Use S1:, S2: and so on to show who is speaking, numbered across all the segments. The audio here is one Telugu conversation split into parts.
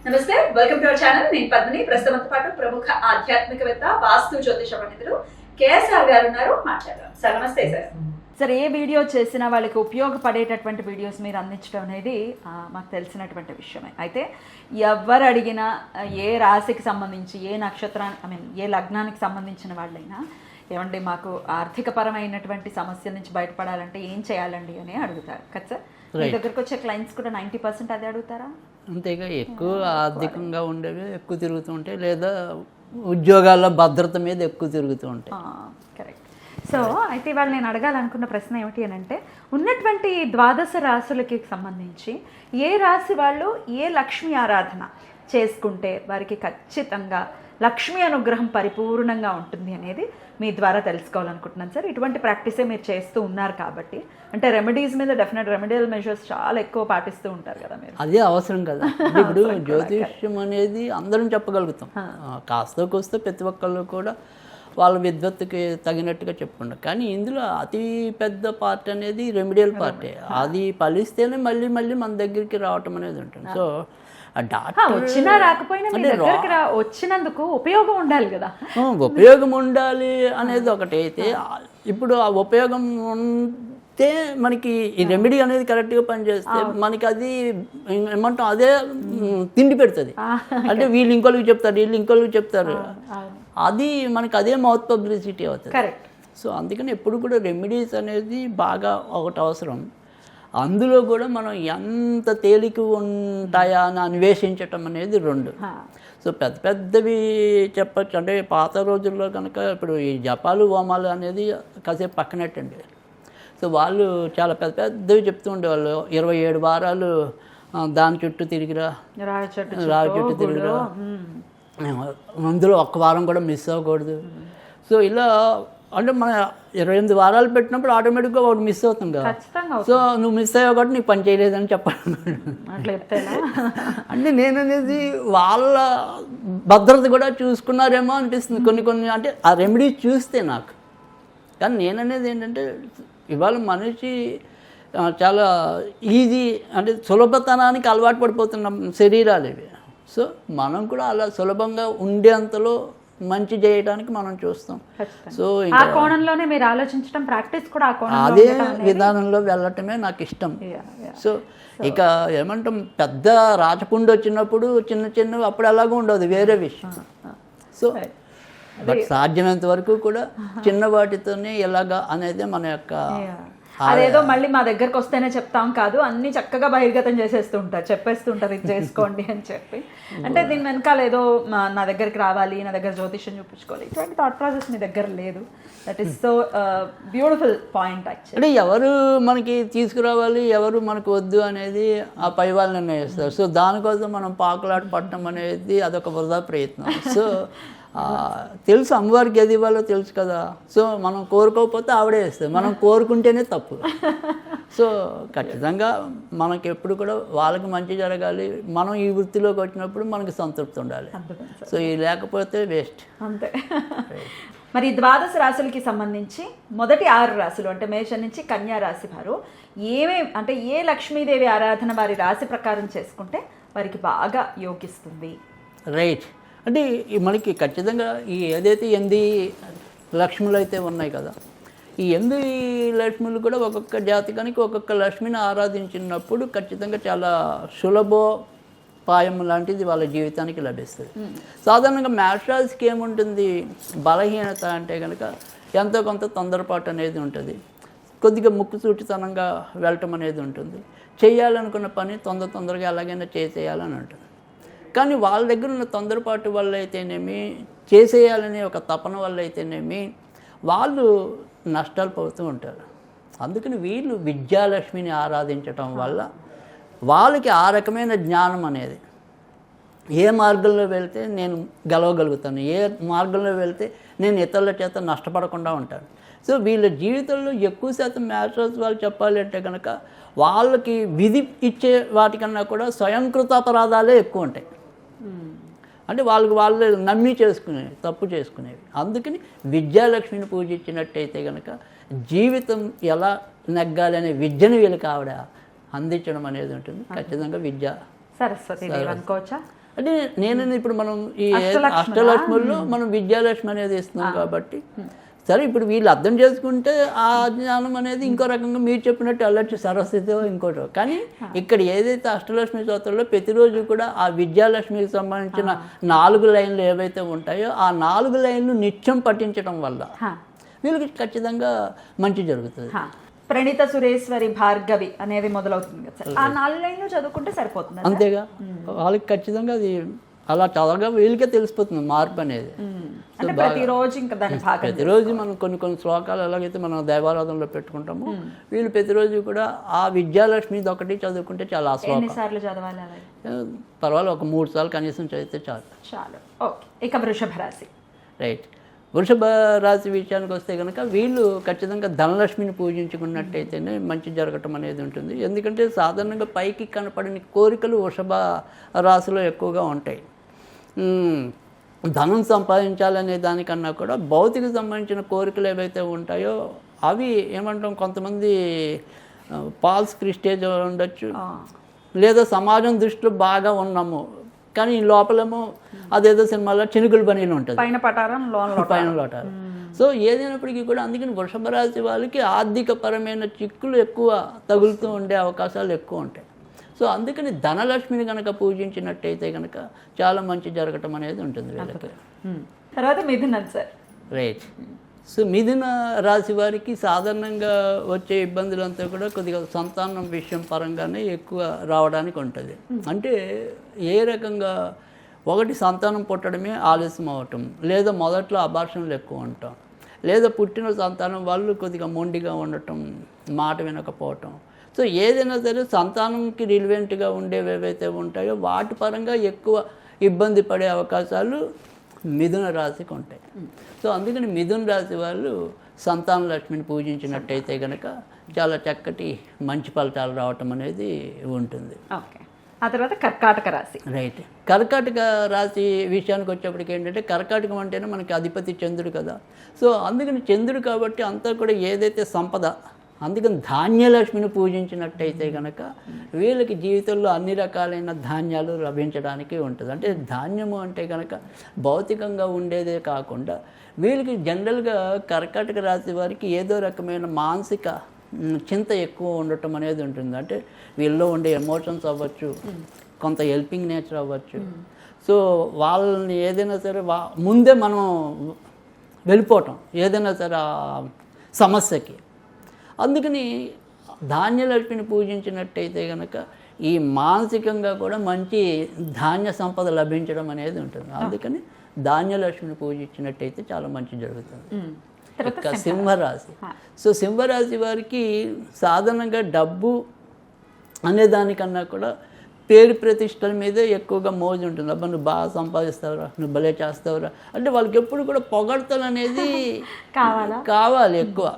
S1: నమస్తే, వెల్కమ్ టు అవర్ ఛానల్. నేను పద్మిని. ప్రస్తుతంతో పాటు ప్రముఖ ఆధ్యాత్మికవేత్త, వాస్తు జ్యోతిష పండితులు కేఎస్ఆర్ గారు ఉన్నారు. మాట్లాడదాం సార్. నమస్తే సార్.
S2: సార్, ఏ వీడియో చేసినా వాళ్ళకి ఉపయోగపడేటటువంటి వీడియోస్ మీరు అందించడం అనేది మాకు తెలిసినటువంటి విషయమే. అయితే ఎవరు అడిగినా ఏ రాశికి సంబంధించి, ఏ నక్షత్రానికి ఏ లగ్నానికి సంబంధించిన వాళ్ళైనా ఏమండి మాకు ఆర్థికపరమైనటువంటి సమస్యల నుంచి బయటపడాలంటే ఏం చేయాలండి అని అడుగుతారు కదా సార్. మీ దగ్గరకు వచ్చే క్లయింట్స్ కూడా 90% అదే అడుగుతారా?
S3: అంతేగా, ఎక్కువ ఆర్థికంగా ఉండేవి ఎక్కువ తిరుగుతూ ఉంటాయి, లేదా ఉద్యోగాల భద్రత మీద ఎక్కువ తిరుగుతూ ఉంటాయి.
S2: కరెక్ట్. సో అయితే ఇవాళ నేను అడగాలనుకున్న ప్రశ్న ఏమిటి అని అంటే, ఉన్నటువంటి ద్వాదశ రాశులకి సంబంధించి ఏ రాశి వాళ్ళు ఏ లక్ష్మీ ఆరాధన చేసుకుంటే వారికి ఖచ్చితంగా లక్ష్మీ అనుగ్రహం పరిపూర్ణంగా ఉంటుంది అనేది మీ ద్వారా తెలుసుకోవాలనుకుంటున్నాను సార్. ఇటువంటి ప్రాక్టీసే మీరు చేస్తూ ఉన్నారు కాబట్టి, అంటే రెమెడీస్ మీద డెఫినెట్ రెమెడియల్ మెజర్స్ చాలా ఎక్కువ పాటిస్తూ ఉంటారు కదా మీరు.
S3: అదే అవసరం కదా. ఇప్పుడు జ్యోతిష్యం అనేది అందరం చెప్పగలుగుతాం, కాస్త కోస్త ప్రతి ఒక్కళ్ళు కూడా వాళ్ళ విద్వత్తుకి తగినట్టుగా చెప్పుకుంటారు. కానీ ఇందులో అతి పెద్ద పార్ట్ అనేది రెమెడియల్ పార్టే. అది ఫలిస్తేనే మళ్ళీ మళ్ళీ మన దగ్గరికి రావటం అనేది ఉంటుంది. సో
S2: వచ్చినా రాకపోయినా వచ్చినందుకు ఉపయోగం ఉండాలి కదా.
S3: ఉపయోగం ఉండాలి అనేది ఒకటి. అయితే ఇప్పుడు ఆ ఉపయోగం ఉంటే మనకి ఈ రెమెడీ అనేది కరెక్ట్గా పనిచేస్తే మనకి అది ఏమంటాం, అదే తిండి పెడుతుంది. అంటే వీళ్ళు ఇంకోళ్ళకి చెప్తారు, వీళ్ళు ఇంకోళ్ళకి చెప్తారు, అది మనకి అదే మౌత్ పబ్లిసిటీ అవుతుంది.
S2: కరెక్ట్.
S3: సో అందుకని ఎప్పుడు కూడా రెమెడీస్ అనేది బాగా ఒకటి అవసరం. అందులో కూడా మనం ఎంత తేలిక ఉంటాయా అని అన్వేషించటం అనేది రెండు. సో పెద్ద పెద్దవి చెప్పచ్చు. అంటే పాత రోజుల్లో కనుక ఇప్పుడు ఈ జపాలు హోమాలు అనేది కాసేపు పక్కనట్టండి. సో వాళ్ళు చాలా పెద్ద పెద్దవి చెప్తూ ఉండేవాళ్ళు. 27 వారాలు దాని చుట్టూ తిరిగిరా, రావి చుట్టూ తిరిగిరా, అందులో ఒక్క వారం కూడా మిస్ అవ్వకూడదు. సో ఇలా అంటే మన 28 వారాలు పెట్టినప్పుడు ఆటోమేటిక్గా ఒకటి మిస్ అవుతుంది కదా. సో నువ్వు మిస్ అయ్యావు కాబట్టి నీకు పని చేయలేదని చెప్పాను. అంటే నేను అనేది వాళ్ళ భద్రత కూడా చూసుకున్నారేమో అనిపిస్తుంది కొన్ని కొన్ని. అంటే ఆ రెమెడీ చూస్తే నాకు. కానీ నేను అనేది ఏంటంటే, ఇవాళ మనిషి చాలా ఈజీ అంటే సులభతనానికి అలవాటు పడిపోతున్న శరీరాలు ఇవి. సో మనం కూడా అలా సులభంగా ఉండేంతలో మంచి చేయడానికి మనం చూస్తాం. సో
S2: ఆ కోణంలోనే మీరు ఆలోచించడం, ప్రాక్టీస్ కూడా ఆ కోణంలో
S3: అదే విధానంలో వెళ్ళటమే నాకు ఇష్టం. సో ఇక ఏమంటాం, పెద్ద రాచపుండు వచ్చినప్పుడు చిన్న చిన్నవి అప్పుడు ఎలాగో ఉండదు, వేరే విషయం. సో బట్ సాధ్యమైనంత వరకు కూడా చిన్న వాటితోనే ఎలాగా అనేది మన యొక్క,
S2: అదేదో మళ్ళీ మా దగ్గరకు వస్తేనే చెప్తాం కాదు, అన్ని చక్కగా బహిర్గతం చేసేస్తుంటారు, చెప్పేస్తుంటారు ఇది చేసుకోండి అని చెప్పి. అంటే దీని వెనకాల ఏదో నా దగ్గరికి రావాలి, నా దగ్గర జ్యోతిష్యం చూపించుకోవాలి, ఇటువంటి థాట్ ప్రాసెస్ మీ దగ్గర లేదు. That is so beautiful point actually.
S3: అంటే ఎవరు మనకి తీసుకురావాలి, ఎవరు మనకు వద్దు అనేది ఆ పై వాళ్ళు నిర్ణయిస్తారు. సో దానికోసం మనం పాకులాట పడటం అనేది అదొక వృధా ప్రయత్నం. సో తెలుసు అమ్మవారికి ఏది ఇవ్వాలో తెలుసు కదా. సో మనం కోరుకోకపోతే ఆవిడే వేస్తుంది, మనం కోరుకుంటేనే తప్పు. సో ఖచ్చితంగా మనకి ఎప్పుడు కూడా వాళ్ళకి మంచి జరగాలి, మనం ఈ వృత్తిలోకి వచ్చినప్పుడు మనకి సంతృప్తి ఉండాలి. సో ఇది లేకపోతే వేస్ట్
S2: అంతే. మరి ద్వాదశ రాశులకి సంబంధించి మొదటి 6 రాశులు అంటే మేషం నుంచి కన్యా రాశి వారు అంటే ఏ లక్ష్మీదేవి ఆరాధన వారి రాశి ప్రకారం చేసుకుంటే వారికి బాగా యోగిస్తుంది?
S3: రైట్. అంటే మనకి ఖచ్చితంగా ఈ ఏదైతే 8 లక్ష్ములు అయితే ఉన్నాయి కదా, ఈ 8 లక్ష్ములు కూడా ఒక్కొక్క జాతకానికి ఒక్కొక్క లక్ష్మిని ఆరాధించినప్పుడు ఖచ్చితంగా చాలా సులభోపాయం లాంటిది వాళ్ళ జీవితానికి లభిస్తుంది. సాధారణంగా మేషరాశికి ఏముంటుంది, బలహీనత అంటే కనుక ఎంతో కొంత తొందరపాటు అనేది ఉంటుంది, కొద్దిగా ముక్కుసూటితనంగా వెళ్ళటం అనేది ఉంటుంది, చేయాలనుకున్న పని తొందరగా ఎలాగైనా చేసేయాలని ఉంటుంది. కానీ వాళ్ళ దగ్గర ఉన్న తొందరపాటు వల్ల అయితేనేమి, చేసేయాలనే ఒక తపన వల్ల అయితేనేమి వాళ్ళు నష్టాలు పోతూ ఉంటారు. అందుకని వీళ్ళు విద్యాలక్ష్మిని ఆరాధించటం వల్ల వాళ్ళకి ఆ రకమైన జ్ఞానం అనేది, ఏ మార్గంలో వెళ్తే నేను గెలవగలుగుతాను, ఏ మార్గంలో వెళ్తే నేను ఇతరుల చేత నష్టపడకుండా ఉంటాను. సో వీళ్ళ జీవితంలో ఎక్కువ శాతం మేషరాశి వాళ్ళు చెప్పాలి అంటే కనుక వాళ్ళకి విధి ఇచ్చే వాటికన్నా కూడా స్వయంకృతాపరాధాలే ఎక్కువ ఉంటాయి. అంటే వాళ్ళు నమ్మి చేసుకునేవి, తప్పు చేసుకునేవి. అందుకని విద్యాలక్ష్మిని పూజించినట్టయితే కనుక జీవితం ఎలా నెగ్గాలి అనే విద్యను వీళ్ళకి ఆవిడ అందించడం అనేది ఉంటుంది. ఖచ్చితంగా విద్య
S2: సరస్వతి అనుకోవచ్చా?
S3: అంటే నేను ఇప్పుడు మనం ఈ
S2: అష్టలక్ష్మిలా?
S3: అష్టలక్ష్ముల్లో మనం విద్యాలక్ష్మి అనేది ఇస్తున్నాం కాబట్టి సరే ఇప్పుడు వీళ్ళు అర్థం చేసుకుంటే ఆ జ్ఞానం అనేది ఇంకో రకంగా మీరు చెప్పినట్టు వెళ్ళొచ్చు సరస్వతి ఇంకోటో. కానీ ఇక్కడ ఏదైతే అష్టలక్ష్మి స్తోత్రంలో ప్రతిరోజు కూడా ఆ విద్యాలక్ష్మికి సంబంధించిన 4 లైన్లు ఏవైతే ఉంటాయో ఆ 4 లైన్లు నిత్యం పఠించడం వల్ల వీళ్ళకి ఖచ్చితంగా మంచి జరుగుతుంది.
S2: ప్రణీత సురేశ్వరి భార్గవి అనేది మొదలవుతుంది కదా సార్, ఆ 4 లైన్లు చదువుకుంటే సరిపోతుంది
S3: అంతేగా వాళ్ళకి ఖచ్చితంగా అది అలా చదవగా వీళ్ళకే తెలిసిపోతుంది మార్పు అనేది.
S2: అంటే ప్రతిరోజు ఇంకా దాని భాగం
S3: ప్రతిరోజు మనం కొన్ని శ్లోకాలు ఎలాగైతే మనం దేవారాధనలో పెట్టుకుంటామో వీళ్ళు ప్రతిరోజు కూడా ఆ విద్యాలక్ష్మిది ఒకటి చదువుకుంటే చాలా ఆ శ్లోకం
S2: ఎన్నిసార్లు చదవాలి అలాగే?
S3: పర్వాలేదు, ఒక 3 సార్లు కనీసం చదివితే చాలు.
S2: చాలు. ఓకే, ఇక వృషభ రాశి.
S3: రైట్. వృషభ రాశి విషయానికి వస్తే కనుక వీళ్ళు ఖచ్చితంగా ధనలక్ష్మిని పూజించుకున్నట్టయితేనే మంచి జరగటం అనేది ఉంటుంది. ఎందుకంటే సాధారణంగా పైకి కనపడిన కోరికలు వృషభ రాశిలో ఎక్కువగా ఉంటాయి. ధనం సంపాదించాలనే దానికన్నా కూడా భౌతిక సంబంధించిన కోరికలు ఏవైతే ఉంటాయో అవి ఏమంటాం, కొంతమంది ఫాల్స్ క్రిస్టేజ్ ఉండొచ్చు, లేదా సమాజం దృష్టిలో బాగా ఉన్నాము కానీ ఈ లోపలేమో అదేదో సినిమాలో చినుకులు పనీలు ఉంటుంది,
S2: పైన పటారం
S3: పైన లోటారు. సో ఏదైనప్పటికీ కూడా అందుకని వృషభ రాశి వాళ్ళకి ఆర్థికపరమైన చిక్కులు ఎక్కువ తగులుతూ ఉండే అవకాశాలు ఎక్కువ ఉంటాయి. సో అందుకని ధనలక్ష్మిని కనుక పూజించినట్టయితే కనుక చాలా మంచి జరగటం అనేది ఉంటుంది వీళ్ళకి.
S2: తర్వాత మిథునం సార్.
S3: రైట్. సో మిథున రాశి వారికి సాధారణంగా వచ్చే ఇబ్బందులంతా కూడా కొద్దిగా సంతానం విషయం పరంగానే ఎక్కువ రావడానికి ఉంటుంది. అంటే ఏ రకంగా, ఒకటి సంతానం పుట్టడమే ఆలస్యం అవటం, లేదా మొదట్లో అబార్షన్లు ఎక్కువ ఉండటం, లేదా పుట్టిన సంతానం వాళ్ళు కొద్దిగా మొండిగా ఉండటం, మాట వినకపోవటం. సో ఏదైనా సరే సంతానంకి రిలివెంట్గా ఉండేవి ఏవైతే ఉంటాయో వాటి పరంగా ఎక్కువ ఇబ్బంది పడే అవకాశాలు మిథున రాశికి ఉంటాయి. సో అందుకని మిథున రాశి వాళ్ళు సంతాన లక్ష్మిని పూజించినట్టయితే కనుక చాలా చక్కటి మంచి ఫలితాలు రావటం అనేది ఉంటుంది.
S2: ఓకే, ఆ తర్వాత కర్కాటక రాశి.
S3: రైట్. కర్కాటక రాశి విషయానికి వచ్చేప్పటికి ఏంటంటే కర్కాటకం అంటేనే మనకి అధిపతి చంద్రుడు కదా. సో అందుకని చంద్రుడు కాబట్టి అంతా కూడా ఏదైతే సంపద, అందుకని ధాన్యలక్ష్మిని పూజించినట్టయితే కనుక వీళ్ళకి జీవితంలో అన్ని రకాలైన ధాన్యాలు లభించడానికి ఉంటుంది. అంటే ధాన్యము అంటే కనుక భౌతికంగా ఉండేదే కాకుండా వీళ్ళకి జనరల్గా కర్కాటక రాశి వారికి ఏదో రకమైన మానసిక చింత ఎక్కువ ఉండటం అనేది ఉంటుంది. అంటే వీళ్ళలో ఉండే ఎమోషన్స్ అవ్వచ్చు, కొంత హెల్పింగ్ నేచర్ అవ్వచ్చు. సో వాళ్ళని ఏదైనా సరే ముందే మనం వెళ్ళిపోవటం ఏదైనా సరే సమస్యకి. అందుకని ధాన్యలక్ష్మిని పూజించినట్టయితే కనుక ఈ మానసికంగా కూడా మంచి ధాన్య సంపద లభించడం అనేది ఉంటుంది. అందుకని ధాన్యలక్ష్మిని పూజించినట్టయితే చాలా మంచి జరుగుతుంది. ఇక సింహరాశి. సో సింహరాశి వారికి సాధారణంగా డబ్బు అనే దానికన్నా కూడా పేరు ప్రతిష్టల మీదే ఎక్కువగా మోజు ఉంటుంది. అబ్బా నువ్వు బాగా సంపాదిస్తావురా, నువ్వు భలే చేస్తావురా అంటే వాళ్ళకి ఎప్పుడు కూడా పొగడతలు అనేది కావాలి ఎక్కువ.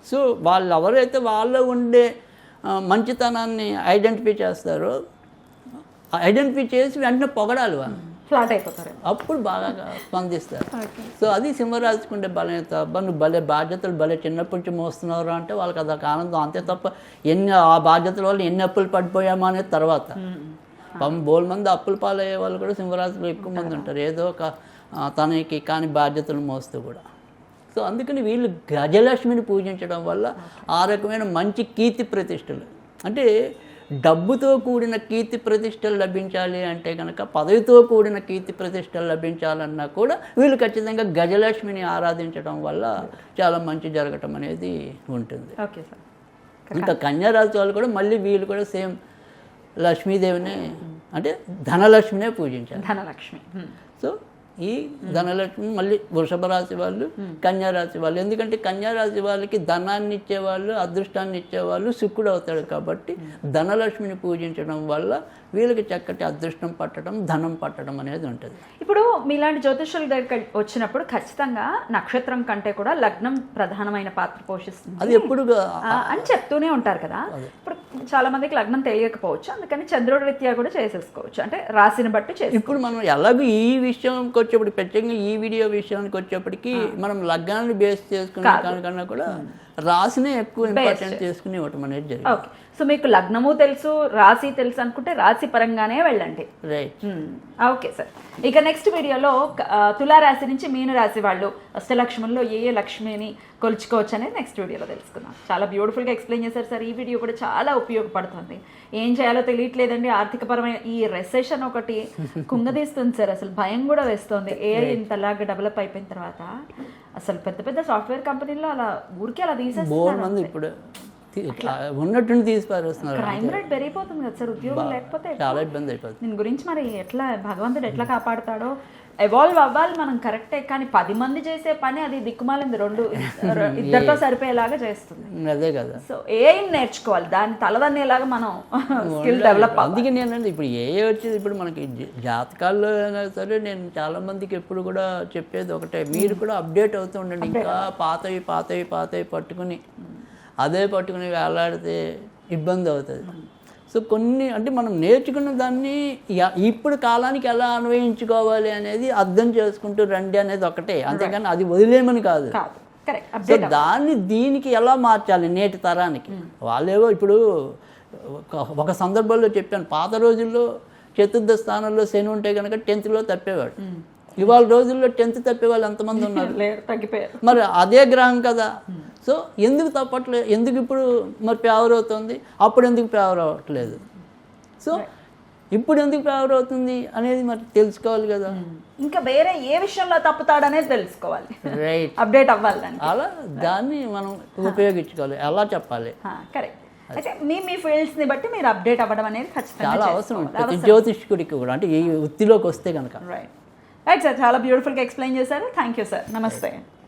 S3: సో వాళ్ళు ఎవరైతే వాళ్ళలో ఉండే మంచితనాన్ని ఐడెంటిఫై చేస్తారో ఐడెంటిఫై చేసి వెంటనే పొగడాలి వాళ్ళు,
S2: ఫ్లాట్ అయిపోతారు,
S3: అప్పుడు బాగా స్పందిస్తారు. సో అది సింహరాశికి ఉండే బలహీనత. అబ్బా నువ్వు భలే బాధ్యతలు భలే చిన్నప్పటి నుంచి మోస్తున్నారు అంటే వాళ్ళకి అదొక ఆనందం. అంతే తప్ప ఆ బాధ్యతల వల్ల ఎన్ని అప్పులు పడిపోయామా అనేది తర్వాత. బోల్ మంది అప్పుల పాలయ్యే వాళ్ళు కూడా సింహరాశిలో ఎక్కువ మంది ఉంటారు, ఏదో ఒక తనకి కాని బాధ్యతలు మోస్తూ కూడా. సో అందుకని వీళ్ళు గజలక్ష్మిని పూజించడం వల్ల ఆ రకమైన మంచి కీర్తి ప్రతిష్టలు, అంటే డబ్బుతో కూడిన కీర్తి ప్రతిష్టలు లభించాలి అంటే కనుక, పదవితో కూడిన కీర్తి ప్రతిష్టలు లభించాలన్నా కూడా వీళ్ళు ఖచ్చితంగా గజలక్ష్మిని ఆరాధించడం వల్ల చాలా మంచి జరగటం అనేది ఉంటుంది.
S2: Okay sir.
S3: ఇంకా కన్యారాశి వాళ్ళు కూడా మళ్ళీ వీళ్ళు కూడా సేమ్ లక్ష్మీదేవినే, అంటే ధనలక్ష్మినే పూజించాలి.
S2: ధనలక్ష్మి.
S3: సో ఈ ధనలక్ష్మి మళ్ళీ వృషభ రాశి వాళ్ళు, కన్యారాశి వాళ్ళు. ఎందుకంటే కన్యారాశి వాళ్ళకి ధనాన్ని ఇచ్చేవాళ్ళు, అదృష్టాన్ని ఇచ్చేవాళ్ళు శుక్రుడు అవుతాడు కాబట్టి ధనలక్ష్మిని పూజించడం వల్ల వీళ్ళకి చక్కటి అదృష్టం పట్టడం, ధనం పట్టడం అనేది ఉంటుంది.
S2: ఇప్పుడు మీలాంటి జ్యోతిష్యుల దగ్గరికి వచ్చినప్పుడు ఖచ్చితంగా నక్షత్రం కంటే కూడా లగ్నం ప్రధానమైన పాత్ర పోషిస్తుంది
S3: అది ఎప్పుడు
S2: అని చెప్తూనే ఉంటారు కదా. ఇప్పుడు చాలా మందికి లగ్నం తెలియకపోవచ్చు, అందుకని చంద్రుడి రీత్యా కూడా చేసేసుకోవచ్చు, అంటే రాశిని బట్టి చేసి.
S3: ఇప్పుడు మనం ఎలాగో ఈ విషయానికి వచ్చేప్పుడు, ప్రత్యేకంగా ఈ వీడియో విషయానికి వచ్చేప్పటికి మనం లగ్నాన్ని బేస్ చేసుకునే కన్నా కూడా రాశినే ఎక్కువ ఇంపార్టెంట్ చేసుకుని ఇవ్వటం అనేది జరిగింది.
S2: ఓకే, సో మీకు లగ్నము తెలుసు, రాశి తెలుసు అనుకుంటే రాశి పరంగానే వెళ్ళండి.
S3: రైట్.
S2: ఓకే సార్, ఇక నెక్స్ట్ వీడియోలో తులారాశి నుంచి మీన రాశి వాళ్ళు అష్టలక్ష్ముల్లో ఏ ఏ లక్ష్మిని కొలుచుకోవచ్చు అనేది నెక్స్ట్ వీడియోలో తెలుసుకుందాం. చాలా బ్యూటిఫుల్గా ఎక్స్ప్లెయిన్ చేశారు సార్. ఈ వీడియో కూడా చాలా ఉపయోగపడుతుంది. ఏం చేయాలో తెలియట్లేదండి, ఆర్థికపరమైన ఈ రెసెషన్ ఒకటి కుంగదీస్తుంది సార్. అసలు భయం కూడా వేస్తుంది. ఏఐ ఇంతలాగా డెవలప్ అయిపోయిన తర్వాత అసలు పెద్ద పెద్ద సాఫ్ట్వేర్ కంపెనీల్లో అలా ఊరికే అలా
S3: బోర్
S2: తీసేస్తున్నారు.
S3: మంది ఇప్పుడు ఉన్నట్టుండి తీసి పారేస్తున్నారు.
S2: క్రైమ్ రేట్ పెరిగిపోతుంది కదా సార్, ఉద్యోగం లేకపోతే
S3: చాలా ఇబ్బంది అయిపోతుంది.
S2: దీని గురించి మరి ఎట్లా భగవంతుడు ఎట్లా కాపాడుతాడో. ఎవాల్వ్ అవ్వాలి మనం కరెక్టే, కానీ 10 మంది చేసే పని అది దిక్కుమాలింది, ఇద్దరితో సరిపోయేలాగా చేస్తుంది.
S3: అదే కదా.
S2: సో ఏఐ నేర్చుకోవాలి, దాన్ని తలదన్నేలాగా మనం స్కిల్ డెవలప్.
S3: అందుకే నేనండి ఇప్పుడు ఏ వచ్చేది ఇప్పుడు మనకి జాతకాల్లో అయినా సరే నేను చాలా మందికి ఎప్పుడు కూడా చెప్పేది ఒకటే, మీరు కూడా అప్డేట్ అవుతూ ఉండండి. ఇంకా పాతవి పట్టుకుని అదే పట్టుకుని వేలాడితే ఇబ్బంది అవుతుంది. సో కొన్ని అంటే మనం నేర్చుకున్న దాన్ని ఇప్పుడు కాలానికి ఎలా అన్వయించుకోవాలి అనేది అర్థం చేసుకుంటూ రండి అనేది ఒకటే, అంతేకాని అది వదిలేమని కాదు. సో దాన్ని దీనికి ఎలా మార్చాలి నేటి తరానికి. వాళ్ళేవో ఇప్పుడు ఒక సందర్భంలో చెప్పాను, పాత రోజుల్లో చతుర్థ స్థానంలో శని ఉంటే కనుక 10th తప్పేవాడు. ఇవాళ రోజుల్లో 10th తప్పే వాళ్ళు ఎంతమంది ఉన్నారు?
S2: తగ్గిపోయారు.
S3: మరి అదే గ్రహం కదా. సో ఎందుకు తప్పట్లేదు, ఎందుకు ఇప్పుడు మరి ఫేవర్ అవుతుంది, అప్పుడు ఎందుకు ఫేవర్ అవ్వట్లేదు, సో ఇప్పుడు ఎందుకు ఫేవర్ అవుతుంది అనేది మరి తెలుసుకోవాలి కదా.
S2: ఇంకా వేరే ఏ విషయంలో తప్పుతాడనేది తెలుసుకోవాలి.
S3: రైట్.
S2: అప్డేట్ అవ్వాలని
S3: అలా దాన్ని మనం ఉపయోగించుకోవాలి. ఎలా చెప్పాలి.
S2: కరెక్ట్. అయితే మీ ఫీల్డ్స్ని బట్టి మీరు అప్డేట్ అవ్వడం అనేది ఖచ్చితంగా
S3: చాలా అవసరం ప్రతి జ్యోతిష్కుడికి కూడా, అంటే ఈ వృత్తిలోకి వస్తే కనుక.
S2: రైట్ సార్, చాలా బ్యూటిఫుల్గా ఎక్స్ప్లెయిన్ చేశారు. Thank you sir. నమస్తే.